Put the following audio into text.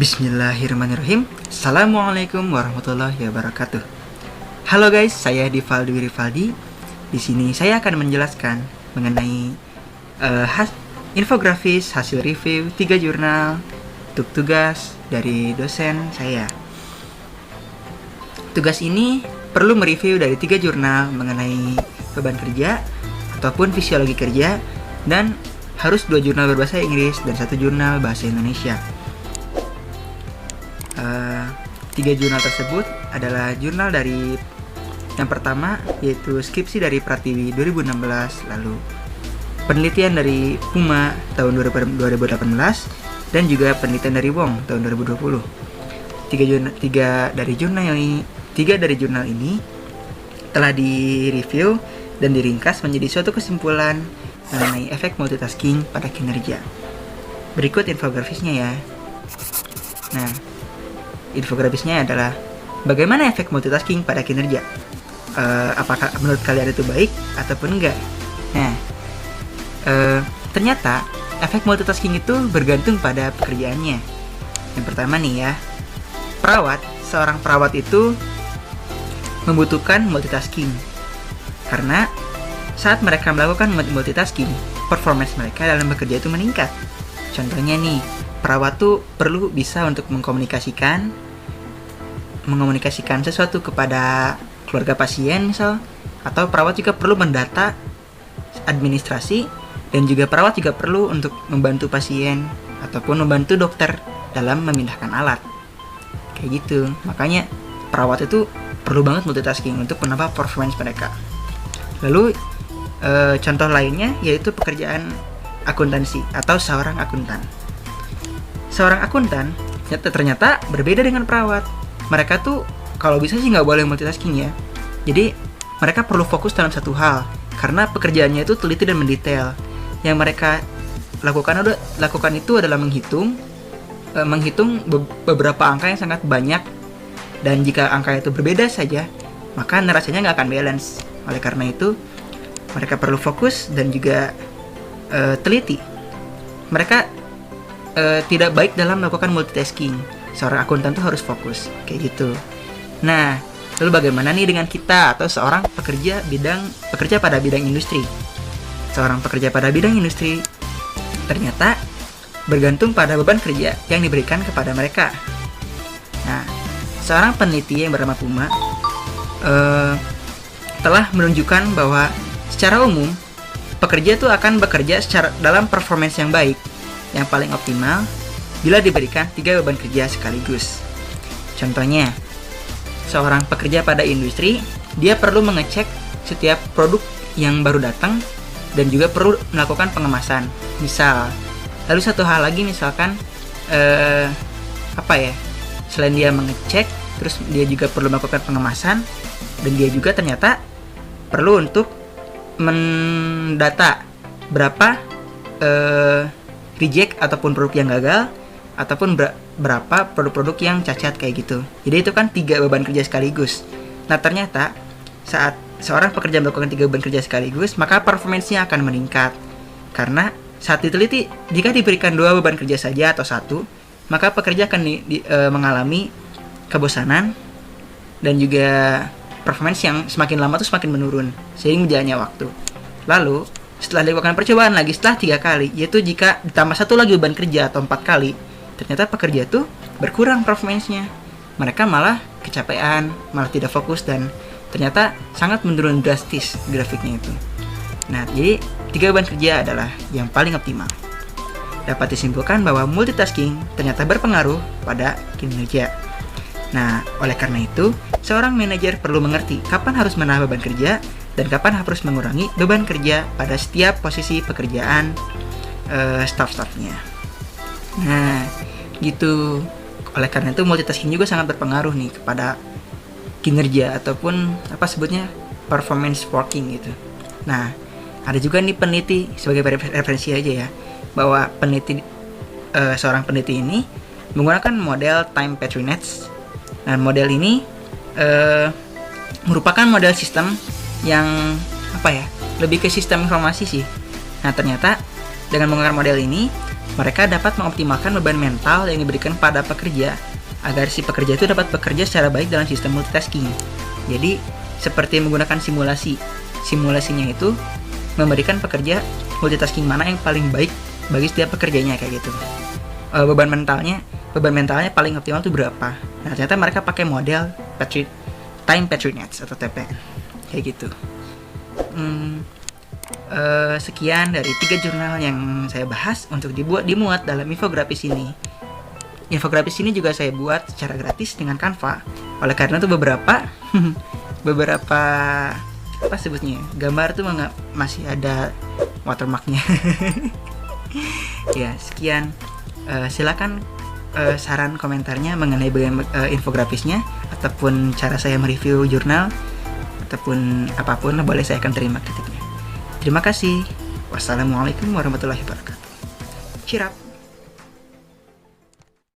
Bismillahirrahmanirrahim. Assalamualaikum warahmatullahi wabarakatuh. Halo guys, saya Divaldi Rivaldi. Di sini saya akan menjelaskan mengenai infografis hasil review 3 jurnal untuk tugas dari dosen saya. Tugas ini perlu mereview dari 3 jurnal mengenai beban kerja ataupun fisiologi kerja, dan harus 2 jurnal berbahasa Inggris dan 1 jurnal bahasa Indonesia. 3 jurnal tersebut adalah jurnal dari yang pertama, yaitu skripsi dari Pratiwi 2016, lalu penelitian dari Puma tahun 2018, dan juga penelitian dari Wong tahun 2020. Tiga dari jurnal ini telah direview dan diringkas menjadi suatu kesimpulan mengenai efek multitasking pada kinerja. Berikut infografisnya ya. Nah, infografisnya adalah bagaimana efek multitasking pada kinerja. Apakah menurut kalian itu baik ataupun enggak? Nah, ternyata efek multitasking itu bergantung pada pekerjaannya. Yang pertama nih ya, seorang perawat itu membutuhkan multitasking karena saat mereka melakukan multitasking, performance mereka dalam bekerja itu meningkat. Contohnya nih, perawat tuh perlu bisa untuk mengkomunikasikan sesuatu kepada keluarga pasien misal, atau perawat juga perlu mendata administrasi, dan juga perawat juga perlu untuk membantu pasien ataupun membantu dokter dalam memindahkan alat. Kayak gitu. Makanya perawat itu perlu banget multitasking untuk menambah performance mereka. Lalu contoh lainnya yaitu pekerjaan akuntansi atau seorang akuntan. Seorang akuntan ternyata berbeda dengan perawat. Mereka tuh kalau bisa sih nggak boleh multitasking ya. Jadi mereka perlu fokus dalam satu hal karena pekerjaannya itu teliti dan mendetail. Yang mereka lakukan itu adalah menghitung beberapa angka yang sangat banyak, dan jika angka itu berbeda saja maka neracanya nggak akan balance. Oleh karena itu mereka perlu fokus dan juga teliti. Mereka tidak baik dalam melakukan multitasking. Seorang akuntan tuh harus fokus, kayak gitu. Nah, lalu bagaimana nih dengan kita atau seorang pekerja pada bidang industri? Seorang pekerja pada bidang industri ternyata bergantung pada beban kerja yang diberikan kepada mereka. Nah, seorang peneliti yang bernama Puma telah menunjukkan bahwa secara umum pekerja itu akan bekerja dalam performance yang baik, yang paling optimal bila diberikan 3 beban kerja sekaligus. Contohnya, seorang pekerja pada industri, dia perlu mengecek setiap produk yang baru datang dan juga perlu melakukan pengemasan. Misal, lalu satu hal lagi misalkan selain dia mengecek, terus dia juga perlu melakukan pengemasan, dan dia juga ternyata perlu untuk mendata berapa reject ataupun produk yang gagal, ataupun berapa produk-produk yang cacat kayak gitu. Jadi itu kan 3 beban kerja sekaligus. Nah, ternyata saat seorang pekerja melakukan 3 beban kerja sekaligus, maka performance-nya akan meningkat. Karena saat diteliti, jika diberikan 2 beban kerja saja atau 1, maka pekerja akan mengalami kebosanan dan juga performance yang semakin lama tuh semakin menurun seiring berjalannya waktu. Lalu setelah dilakukan percobaan lagi setelah 3 kali, yaitu jika ditambah 1 lagi beban kerja atau 4 kali, ternyata pekerja tuh berkurang performance-nya. Mereka malah kecapean, malah tidak fokus, dan ternyata sangat menurun drastis grafiknya itu. Nah, jadi 3 beban kerja adalah yang paling optimal. Dapat disimpulkan bahwa multitasking ternyata berpengaruh pada kinerja. Nah, oleh karena itu, seorang manajer perlu mengerti kapan harus menambah beban kerja dan kapan harus mengurangi beban kerja pada setiap posisi pekerjaan staff-staffnya. Nah, gitu. Oleh karena itu multitasking juga sangat berpengaruh nih kepada kinerja ataupun performance working gitu. Nah, ada juga nih peneliti sebagai referensi aja ya, bahwa seorang peneliti ini menggunakan model time patronage. Nah, model ini merupakan model sistem yang lebih ke sistem informasi sih. Nah, ternyata dengan menggunakan model ini, mereka dapat mengoptimalkan beban mental yang diberikan pada pekerja agar si pekerja itu dapat bekerja secara baik dalam sistem multitasking. Jadi, seperti menggunakan simulasi. Simulasinya itu memberikan pekerja multitasking mana yang paling baik bagi setiap pekerjanya kayak gitu. Beban mentalnya paling optimal itu berapa? Nah, ternyata mereka pakai model Time Petri-Nets atau TPN kayak gitu. Sekian dari 3 jurnal yang saya bahas untuk dimuat dalam infografis ini. Infografis ini juga saya buat secara gratis dengan Canva. Oleh karena itu beberapa apa sebutnya, gambar tuh masih ada watermarknya. Ya, sekian. Silakan saran komentarnya mengenai infografisnya ataupun cara saya mereview jurnal ataupun apapun, boleh, saya akan terima kritiknya. Terima kasih. Wassalamualaikum warahmatullahi wabarakatuh. Cheer up.